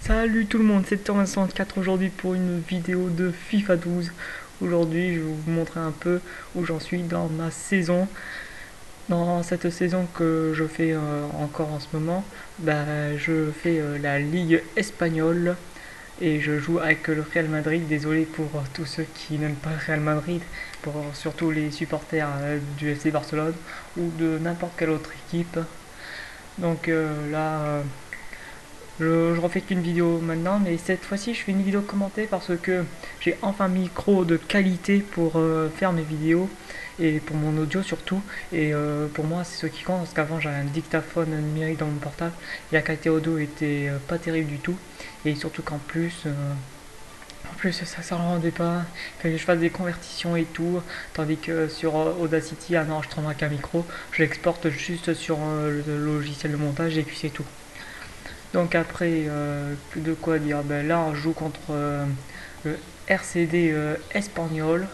Salut tout le monde, c'est Thomas64 aujourd'hui pour une vidéo de FIFA 12. Aujourd'hui, je vais vous montrer un peu où j'en suis dans ma saison. Dans cette saison que je fais encore en ce moment, je fais la Ligue espagnole et je joue avec le Real Madrid. Désolé pour tous ceux qui n'aiment pas le Real Madrid, pour surtout les supporters du FC Barcelone ou de n'importe quelle autre équipe. Donc je refais qu'une vidéo maintenant, mais cette fois-ci je fais une vidéo commentée parce que j'ai enfin un micro de qualité pour faire mes vidéos et pour mon audio surtout. Et pour moi c'est ce qui compte parce qu'avant j'avais un dictaphone numérique dans mon portable et la qualité audio était pas terrible du tout. Et surtout qu'en plus, ça s'en rendait pas, il fallait que je fasse des convertitions et tout, tandis que sur Audacity, un enregistrement avec un micro, je l'exporte juste sur le logiciel de montage et puis c'est tout. Donc après, de quoi dire, là on joue contre le RCD Espagnol.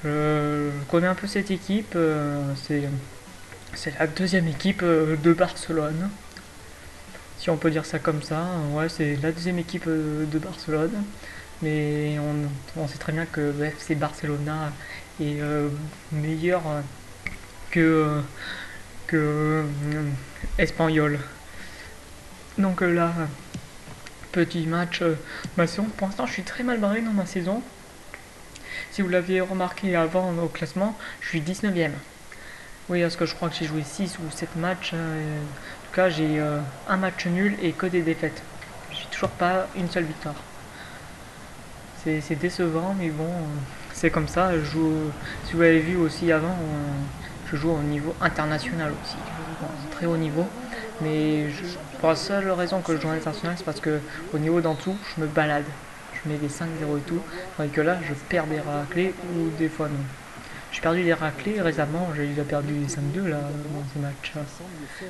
Je connais un peu cette équipe, c'est la deuxième équipe de Barcelone, si on peut dire ça comme ça. Ouais, c'est la deuxième équipe de Barcelone, mais on sait très bien que le FC Barcelona est meilleur que, Espanyol. Donc là, petit match, ma saison. Pour l'instant, je suis très mal barré dans ma saison. Si vous l'aviez remarqué avant au classement, je suis 19ème. Oui, parce que je crois que j'ai joué 6 ou 7 matchs. En tout cas, j'ai un match nul et que des défaites. J'ai toujours pas une seule victoire. C'est décevant, mais bon, c'est comme ça. Si vous l'avez vu aussi avant, je joue au niveau international aussi. Très haut niveau. Mais pour la seule raison que je joue en international, c'est parce que au niveau d'en dessous, je me balade. Je mets des 5-0 et tout. Tandis que là, je perds des raclés ou des fois non. J'ai perdu des raclés récemment, j'ai déjà perdu des 5-2 là dans ces matchs.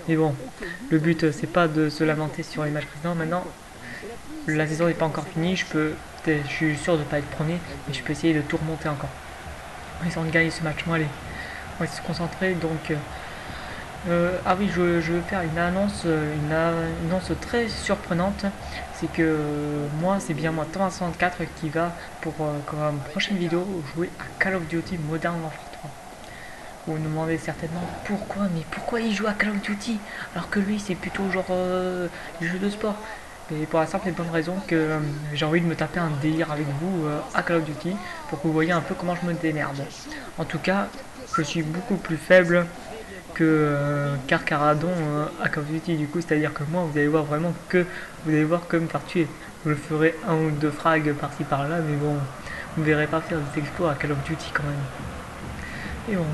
Mais bon, le but c'est pas de se lamenter sur les matchs précédents. Maintenant, la saison n'est pas encore finie, je suis sûr de ne pas être premier, mais je peux essayer de tout remonter encore. On va essayer de gagner ce match. Bon allez, on va se concentrer donc. Ah oui, je veux faire une annonce, une annonce très surprenante. C'est que moi, c'est bien moi, Thomas64, qui va pour comme prochaine vidéo jouer à Call of Duty Modern Warfare 3. Vous me demandez certainement pourquoi, mais pourquoi il joue à Call of Duty alors que lui c'est plutôt genre les jeux de sport. Et pour la simple et bonne raison que j'ai envie de me taper un délire avec vous à Call of Duty pour que vous voyez un peu comment je me démerde. En tout cas, je suis beaucoup plus faible que Carcaradon à Call of Duty, du coup, c'est-à-dire que moi vous allez voir vraiment que vous allez voir que me faire tuer. Je ferai un ou deux frags par-ci par-là, mais bon, vous ne verrez pas faire des exploits à Call of Duty quand même. Et bon,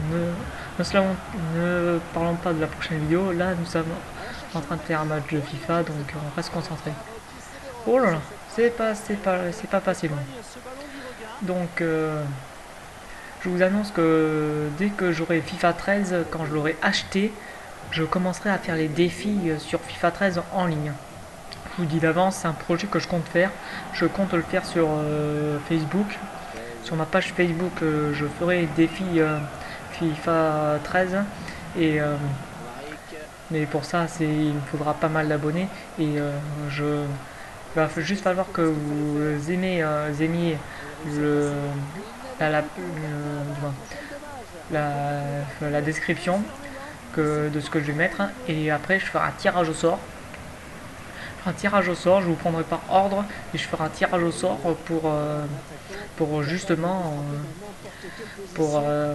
ne parlons pas de la prochaine vidéo. Là nous sommes en train de faire un match de FIFA, donc on va se concentrer. Oh là là, c'est pas passé loin. Donc je vous annonce que dès que j'aurai FIFA 13, quand je l'aurai acheté, je commencerai à faire les défis sur FIFA 13 en ligne. Je vous dis d'avance, c'est un projet que je compte faire. Je compte le faire sur Facebook. Sur ma page Facebook, je ferai des défis FIFA 13. Et, mais pour ça, il me faudra pas mal d'abonnés. Et il va juste falloir que vous aimiez le, la description de ce que je vais mettre, et après je ferai un tirage au sort. Je vous prendrai par ordre et je ferai un tirage au sort pour justement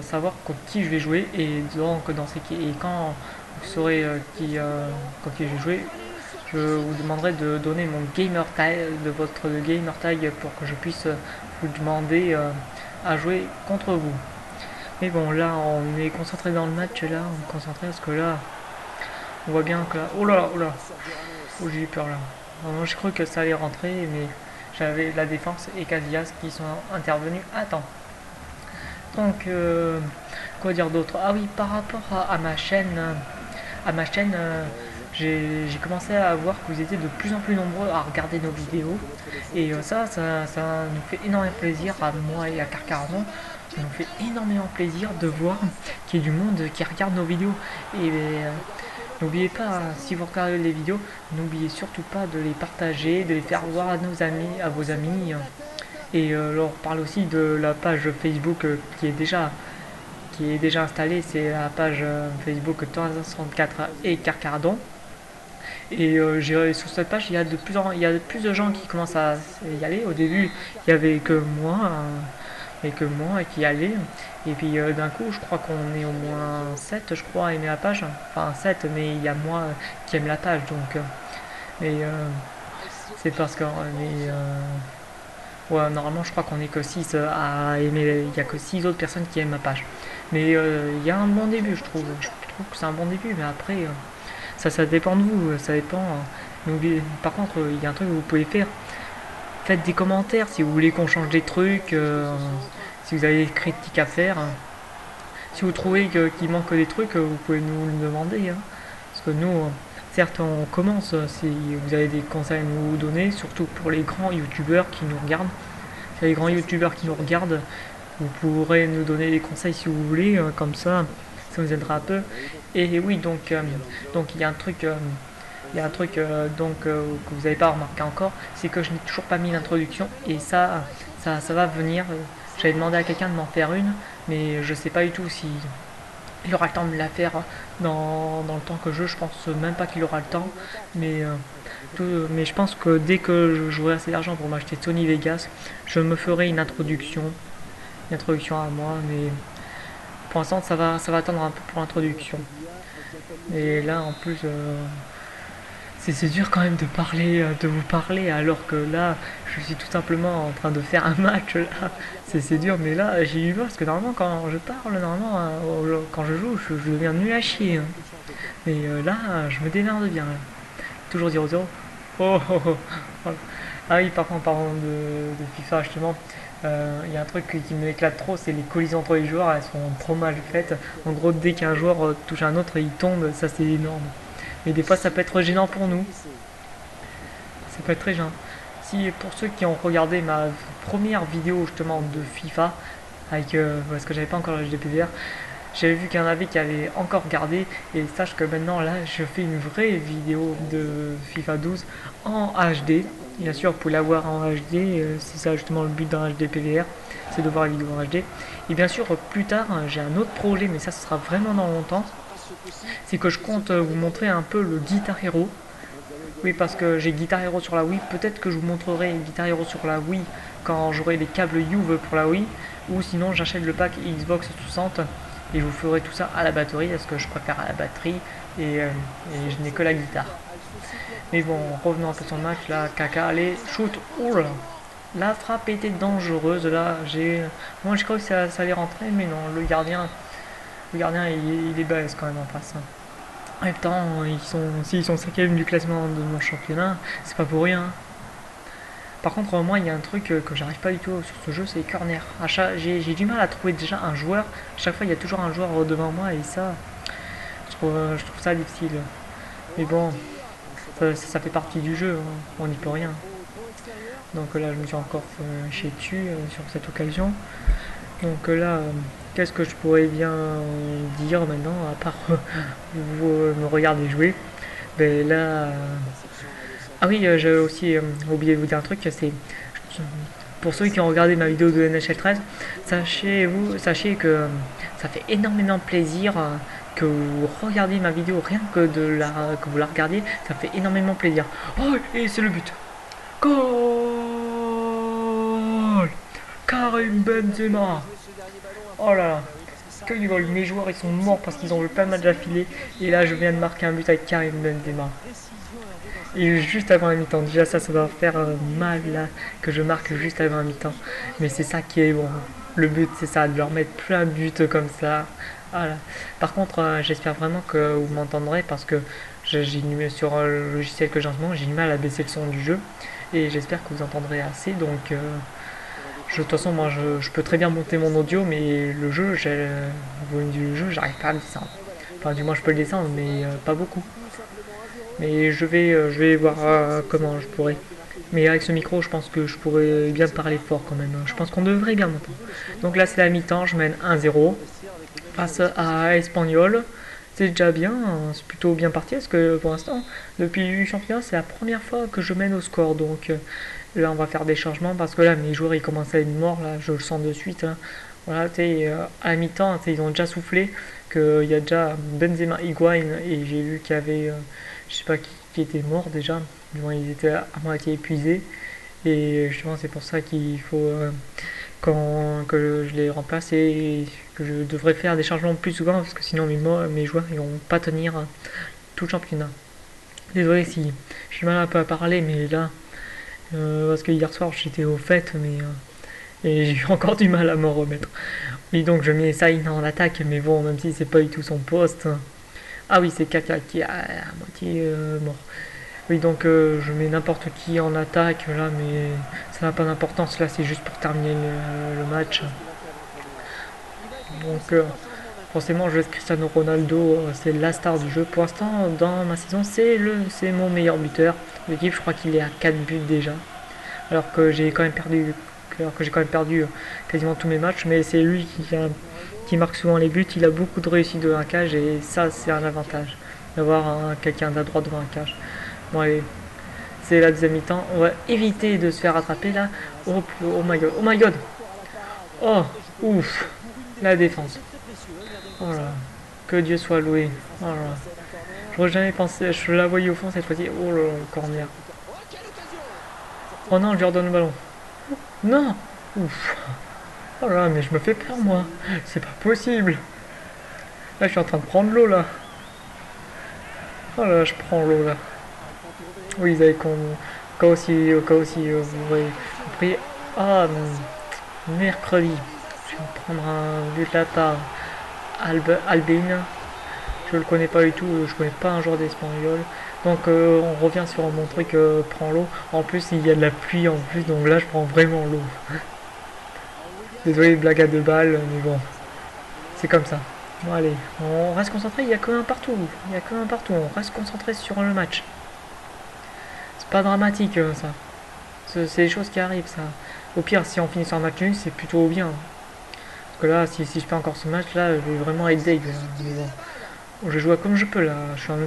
savoir contre qui je vais jouer, et donc quand vous saurez contre qui je vais jouer, je vous demanderai de donner mon gamer tag, de votre gamer tag, pour que je puisse vous demander à jouer contre vous. Mais bon, là on est concentré dans le match, là on est concentré parce que là on voit bien que là, oh là là, oh là, oh, j'ai eu peur là. Moi j'ai cru que ça allait rentrer, mais j'avais la défense et Casillas qui sont intervenus à temps. Donc quoi dire d'autre? Ah oui, par rapport à ma chaîne, j'ai commencé à voir que vous étiez de plus en plus nombreux à regarder nos vidéos, et ça nous fait énormément plaisir à moi et à Carcaradon. Ça nous fait énormément plaisir de voir qu'il y a du monde qui regarde nos vidéos. Et N'oubliez pas, si vous regardez les vidéos, n'oubliez surtout pas de les partager, de les faire voir à nos amis, à vos amis. Et leur parle aussi de la page Facebook qui est déjà installée, c'est la page Facebook 364 et Carcardon. Et sur cette page, il y a de plus de gens qui commencent à y aller. Au début, il n'y avait que moi qui y allais. Et puis d'un coup, je crois qu'on est au moins 7 je crois, à aimer la page. Enfin 7 mais il y a moi qui aime la page. Donc, mais c'est parce que ouais, normalement, je crois qu'on est que 6 à aimer. Il n'y a que 6 autres personnes qui aiment ma page. Mais il y a un bon début, je trouve. Je trouve que c'est un bon début, mais après, ça dépend de vous. Ça dépend. Par contre, il y a un truc que vous pouvez faire. Faites des commentaires si vous voulez qu'on change des trucs. Si vous avez des critiques à faire. Si vous trouvez qu'il manque des trucs, vous pouvez nous le demander. Hein. Parce que nous, certes, on commence. Si vous avez des conseils à nous donner, surtout pour les grands youtubeurs qui nous regardent. Si les grands youtubeurs qui nous regardent, vous pourrez nous donner des conseils si vous voulez. Comme ça nous aidera un peu. Et oui, donc il y a un truc. Que vous n'avez pas remarqué encore, c'est que je n'ai toujours pas mis l'introduction et ça va venir. J'avais demandé à quelqu'un de m'en faire une, mais je sais pas du tout si il aura le temps de me la faire dans le temps que je pense même pas qu'il aura le temps, mais je pense que dès que j'aurai assez d'argent pour m'acheter Sony Vegas, je me ferai une introduction à moi, mais pour l'instant ça va attendre un peu pour l'introduction. Et là en plus c'est dur quand même de vous parler alors que là je suis tout simplement en train de faire un match là. C'est dur, mais là j'ai eu peur parce que normalement quand je parle, quand je joue, je deviens nul à chier. Hein. Mais là je me démerde bien. Là. Toujours 0-0. Oh, oh, oh. Voilà. Ah oui, par contre, en parlant de FIFA justement, il y a un truc qui m'éclate trop, c'est les collisions entre les joueurs, elles sont trop mal faites. En gros, dès qu'un joueur touche un autre, il tombe, ça c'est énorme. Mais des fois ça peut être gênant pour nous. Ça peut être très gênant. Si pour ceux qui ont regardé ma première vidéo justement de FIFA, avec parce que j'avais pas encore le HDPVR, j'avais vu qu'il y en avait qui avaient encore regardé et sache que maintenant là je fais une vraie vidéo de FIFA 12 en HD. Bien sûr, vous pouvez la voir en HD, c'est ça justement le but d'un HDPVR, c'est de voir la vidéo en HD. Et bien sûr, plus tard, j'ai un autre projet, mais ça ce sera vraiment dans longtemps. C'est que je compte vous montrer un peu le Guitar Hero. Oui, parce que j'ai Guitar Hero sur la Wii. Peut-être que je vous montrerai Guitar Hero sur la Wii quand j'aurai les câbles Juve pour la Wii. Ou sinon, j'achète le pack Xbox 60 et je vous ferai tout ça à la batterie parce que je préfère à la batterie et je n'ai que la guitare. Mais bon, revenons un peu sur le match. Là, Kaka, allez, shoot. Oula, la frappe était dangereuse. Là, moi je crois que ça allait rentrer, mais non, le gardien il est balèze quand même en face. En même temps, s'ils sont 5ème du classement de mon championnat, c'est pas pour rien. Par contre, moi, il y a un truc que j'arrive pas du tout sur ce jeu, c'est les corners. J'ai du mal à trouver déjà un joueur. À chaque fois, il y a toujours un joueur devant moi et ça, je trouve ça difficile. Mais bon, ça fait partie du jeu, hein. On n'y peut rien. Donc là, je me suis encore fait chier dessus sur cette occasion. Donc là, qu'est-ce que je pourrais bien dire maintenant, à part vous me regarder jouer. Ben là... Ah oui, j'ai aussi oublié de vous dire un truc, c'est... Pour ceux qui ont regardé ma vidéo de NHL 13, sachez que ça fait énormément plaisir que vous regardiez ma vidéo, rien que que vous la regardiez, ça fait énormément plaisir. Oh, et c'est le but. Goal! Karim Benzema! Oh là là, que du goal. Mes joueurs ils sont morts parce qu'ils ont eu plein de matchs d'affilée. Et là je viens de marquer un but avec Karim Benzema. Et juste avant la mi-temps, déjà ça doit faire mal là que je marque juste avant la mi-temps. Mais c'est ça qui est bon. Le but c'est ça, de leur mettre plein de buts comme ça. Voilà. Par contre, j'espère vraiment que vous m'entendrez parce que sur le logiciel que j'ai en ce moment, j'ai du mal à baisser le son du jeu. Et j'espère que vous entendrez assez. Donc de toute façon, moi je peux très bien monter mon audio, mais le jeu, j'arrive pas à le descendre. Enfin, du moins, je peux le descendre, mais pas beaucoup. Mais je vais voir comment je pourrais. Mais avec ce micro, je pense que je pourrais bien parler fort quand même. Je pense qu'on devrait bien m'entendre. Donc là, c'est la mi-temps, je mène 1-0 face à Espanyol. C'est déjà bien, hein, c'est plutôt bien parti parce que pour l'instant, depuis le championnat, c'est la première fois que je mène au score. Donc là, on va faire des changements parce que là, mes joueurs ils commencent à être morts, là, je le sens de suite. Là. Voilà, à la mi-temps, ils ont déjà soufflé qu'il y a déjà Benzema, Higuain et j'ai vu qu'il y avait, je sais pas qui était mort déjà. Du moins, ils étaient à moitié épuisés et justement, c'est pour ça qu'il faut que je les remplace et que je devrais faire des changements plus souvent parce que sinon mes joueurs ils vont pas tenir tout le championnat. Désolé si j'ai mal un peu à parler, mais là, parce que hier soir j'étais au fait, mais et j'ai eu encore du mal à m'en remettre. Oui, donc je mets Saïn en attaque, mais bon, même si c'est pas du tout son poste. Ah oui, c'est Kaka qui est à moitié mort. Oui, donc je mets n'importe qui en attaque là, mais ça n'a pas d'importance. Là, c'est juste pour terminer le match. Donc, forcément, je laisse Cristiano Ronaldo, c'est la star du jeu. Pour l'instant, dans ma saison, c'est mon meilleur buteur. L'équipe, je crois qu'il est à 4 buts déjà. Alors que j'ai quand même perdu, quasiment tous mes matchs. Mais c'est lui qui marque souvent les buts. Il a beaucoup de réussite de un cage et ça, c'est un avantage d'avoir quelqu'un d'adroit devant un cage. Bon, allez, c'est la deuxième mi-temps. On va éviter de se faire attraper là. Oh, oh my god, oh my god. Oh, ouf, la défense. Oh là, que Dieu soit loué. Oh là, j'aurais jamais pensé, je la voyais au fond cette fois-ci. Oh là là, le corner. Oh non, je lui redonne le ballon. Non. Ouf. Oh là, mais je me fais peur moi. C'est pas possible. Là, je suis en train de prendre l'eau là. Oh là, je prends l'eau là. Oui, vous avez au cas aussi, vous voyez. Après, ah, mercredi, je vais me prendre un but là par Albin. Je le connais pas du tout, je connais pas un joueur d'Espagnol. Donc on revient sur mon truc, prends l'eau. En plus il y a de la pluie en plus, donc là je prends vraiment l'eau. Désolé, blague à 2 balles, mais bon, c'est comme ça. Bon allez, on reste concentré, il y a que un partout. Il y a que un partout, on reste concentré sur le match. C'est pas dramatique ça. C'est des choses qui arrivent ça. Au pire, si on finit sur un match nul, c'est plutôt bien. Parce que là, si je fais encore ce match là, je vais vraiment être deg. Mais bon. Je joue comme je peux là, je suis en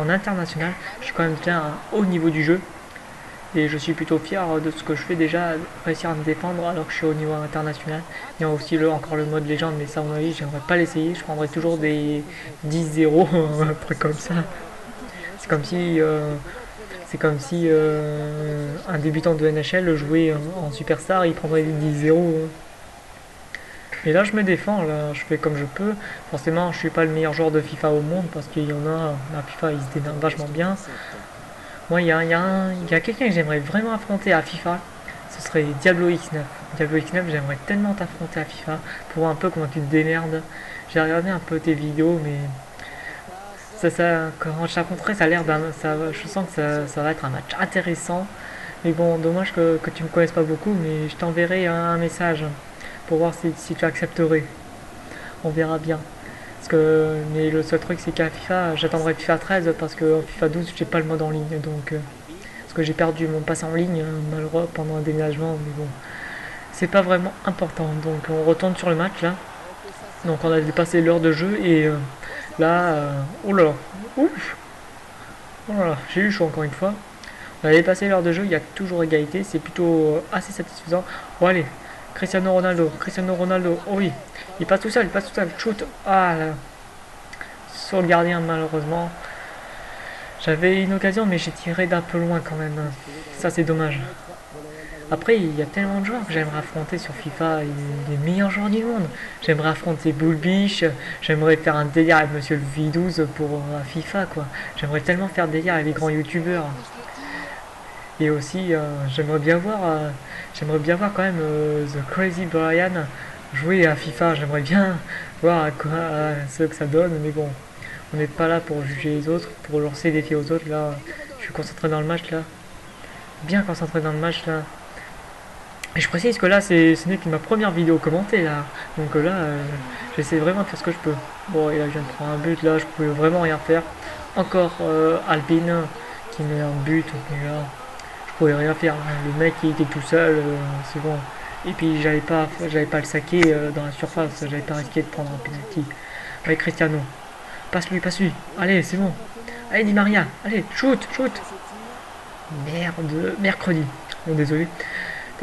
international, je suis quand même déjà à un haut niveau du jeu et je suis plutôt fier de ce que je fais déjà, réussir à me défendre alors que je suis au niveau international. Il y a aussi encore le mode légende, mais ça à mon avis j'aimerais pas l'essayer, je prendrais toujours des 10-0, un truc comme ça. C'est comme si, un débutant de NHL jouait en superstar, il prendrait des 10-0. Et là je me défends, là je fais comme je peux. Forcément je suis pas le meilleur joueur de FIFA au monde parce qu'il y en a, à FIFA ils se démerdent vachement bien. Moi il y a quelqu'un que j'aimerais vraiment affronter à FIFA, ce serait Diablo X9. Diablo X9 j'aimerais tellement t'affronter à FIFA pour voir un peu comment tu te démerdes. J'ai regardé un peu tes vidéos mais quand je t'affronterai ça a l'air je sens que ça va être un match intéressant. Mais bon dommage que tu me connaisses pas beaucoup mais je t'enverrai un message pour voir si tu accepterais. On verra bien. Mais le seul truc c'est qu'à FIFA, j'attendrai FIFA 13 parce que FIFA 12 j'ai pas le mode en ligne donc parce que j'ai perdu mon pass en ligne malheureux pendant un déménagement mais bon c'est pas vraiment important donc on retourne sur le match là. Donc on a dépassé l'heure de jeu et là oh là là ouf oh là là j'ai eu chaud encore une fois. On a dépassé l'heure de jeu, il y a toujours égalité, c'est plutôt assez satisfaisant. Bon allez, Cristiano Ronaldo, oh oui, il passe tout seul, shoot, ah là, sur le gardien malheureusement. J'avais une occasion mais j'ai tiré d'un peu loin quand même, ça c'est dommage. Après il y a tellement de joueurs que j'aimerais affronter sur FIFA, les meilleurs joueurs du monde. J'aimerais affronter Bullbish, j'aimerais faire un délire avec Monsieur le V12 pour FIFA quoi. J'aimerais tellement faire délire avec les grands youtubeurs. Et aussi, j'aimerais bien voir quand même The Crazy Brian jouer à FIFA. J'aimerais bien voir ce que ça donne, mais bon, on n'est pas là pour juger les autres, pour lancer des défis aux autres. Là, je suis concentré dans le match là, bien concentré dans le match là. Et je précise que là, ce n'est que ma première vidéo commentée là, donc là, j'essaie vraiment de faire ce que je peux. Bon, et là, je viens de prendre un but là, je pouvais vraiment rien faire. Encore Albin qui met un but, et là, je pouvais rien faire. Le mec il était tout seul, c'est bon. Et puis j'allais pas le saquer dans la surface, j'allais pas risquer de prendre un penalty. Avec Cristiano. Passe-lui, passe-lui. Allez, c'est bon. Allez, Di Maria. Allez, shoot, shoot. Merde, mercredi. Bon, désolé.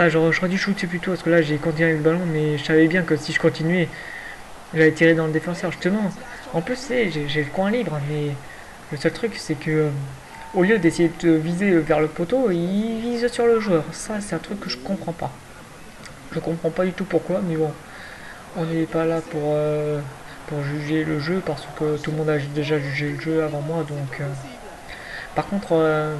J'aurais dû shooter plus tôt parce que là j'ai continué avec le ballon, mais je savais bien que si je continuais, j'allais tirer dans le défenseur. Justement, en plus, j'ai le coin libre, mais le seul truc c'est que au lieu d'essayer de viser vers le poteau, il vise sur le joueur. Ça, c'est un truc que je comprends pas. Je comprends pas du tout pourquoi, mais bon, on n'est pas là pour juger le jeu parce que tout le monde a déjà jugé le jeu avant moi. Donc, par contre,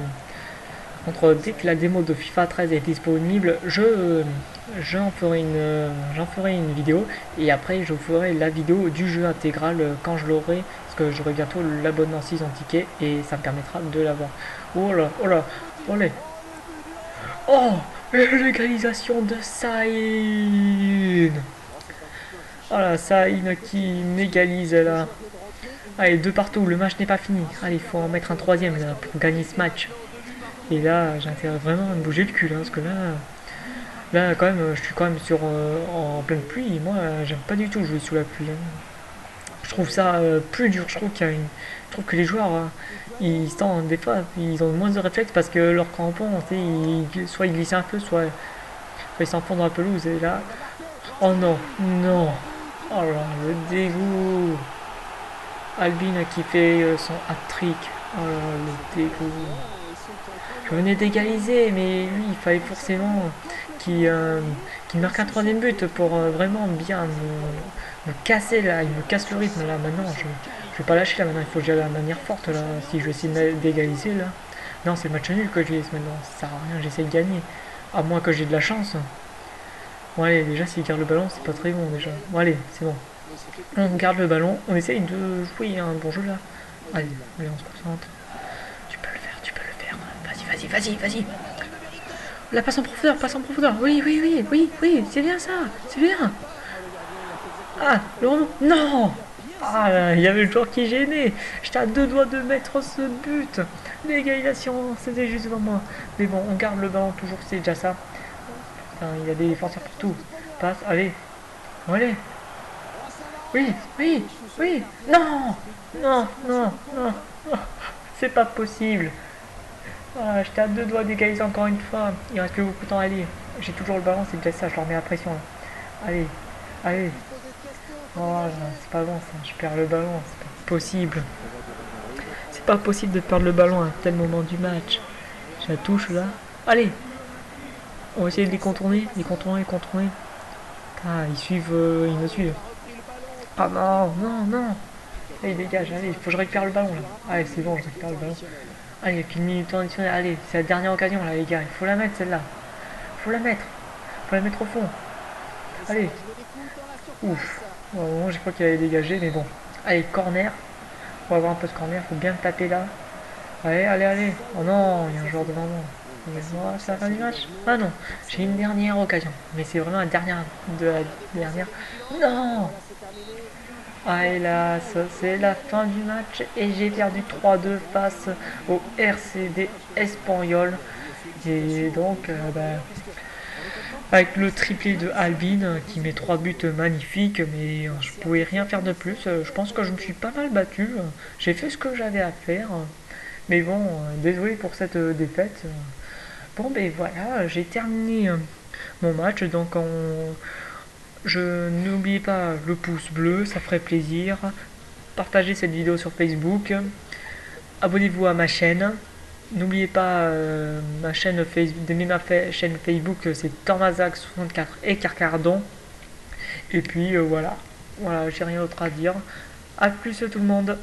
dès que la démo de FIFA 13 est disponible, j'en ferai une vidéo et après je ferai la vidéo du jeu intégral quand je l'aurai parce que j'aurai bientôt l'abonnement 6 en ticket et ça me permettra de l'avoir. Oh là, oh là, allez. Oh, l'égalisation de Saïn. Oh là, Saïn qui m'égalise là. Allez, deux partout, le match n'est pas fini. Allez, il faut en mettre un troisième là pour gagner ce match. Et là, j'ai intérêt vraiment à me bouger le cul, parce que là quand même, je suis quand même en pleine pluie. Et moi, j'aime pas du tout jouer sous la pluie. Je trouve ça plus dur. Je trouve que les joueurs, ils des fois, ils ont moins de réflexes parce que leur crampon, soit ils glissent un peu, soit ils s'enfoncent dans la pelouse. Et là, oh non, non, oh là, le dégoût. Albin qui fait son hat-trick. Oh là, le dégoût. Je venais d'égaliser, mais lui, il fallait forcément qu'il marque un troisième but pour vraiment bien me casser là. Il me casse le rythme là. Maintenant, je vais pas lâcher là. Maintenant, il faut que j'aille de la manière forte là. Si je vais essayer d'égaliser là. Non, c'est le match nul que je laisse maintenant. Ça sert à rien, j'essaie de gagner. À moins que j'ai de la chance. Bon, allez, déjà, s'il garde le ballon, c'est pas très bon déjà. Bon, allez, c'est bon. On garde le ballon. On essaye de jouer un bon jeu là. Allez, on se concentre. Vas-y. La passe en profondeur. Oui, c'est bien ça, c'est bien. Ah, le rebond. Non. Ah là, il y avait le joueur qui gênait. J'étais à deux doigts de mettre ce but. L'égalisation, c'était juste devant moi. Mais bon, on garde le ballon toujours, c'est déjà ça. Putain, il y a des défenseurs partout. Passe, allez. Allez. Oui. Non. C'est pas possible. Ah, j'étais à deux doigts d'égaliser encore une fois. Il reste plus beaucoup de temps à aller. J'ai toujours le ballon, c'est déjà ça, je leur mets la pression. Là. Allez. Oh là, c'est pas bon ça, je perds le ballon, c'est pas possible. C'est pas possible de perdre le ballon à un tel moment du match. Je la touche là. Allez. On va essayer de les contourner. Ah, ils me suivent. Ah non. Allez, dégage, allez, il faut que je récupère le ballon là. Allez, c'est bon, je récupère le ballon. Allez, il n'y a qu'une minute additionnelle. Allez, c'est la dernière occasion là, les gars. Il faut la mettre celle-là. Faut la mettre au fond. Allez. Ouf. Bon, au moment, j'ai cru qu'il allait dégager, mais bon. Allez, corner. On va avoir un peu de corner. Faut bien le taper là. Allez. Oh non, il y a un joueur devant moi. C'est la fin du match. Ah non, j'ai une dernière occasion. Mais c'est vraiment la dernière de la dernière. Non. Ah et là, ça c'est la fin du match et j'ai perdu 3-2 face au RCD Espanyol. Et donc, avec le triplé de Albin qui met 3 buts magnifiques, mais je pouvais rien faire de plus. Je pense que je me suis pas mal battu. J'ai fait ce que j'avais à faire. Mais bon, désolé pour cette défaite. Bon, ben voilà, j'ai terminé mon match. Donc, n'oubliez pas le pouce bleu, ça ferait plaisir. Partagez cette vidéo sur Facebook. Abonnez-vous à ma chaîne. N'oubliez pas ma chaîne Facebook, chaîne Facebook, c'est Tormazac64 et Carcardon. Et puis voilà, j'ai rien d'autre à dire. A plus tout le monde.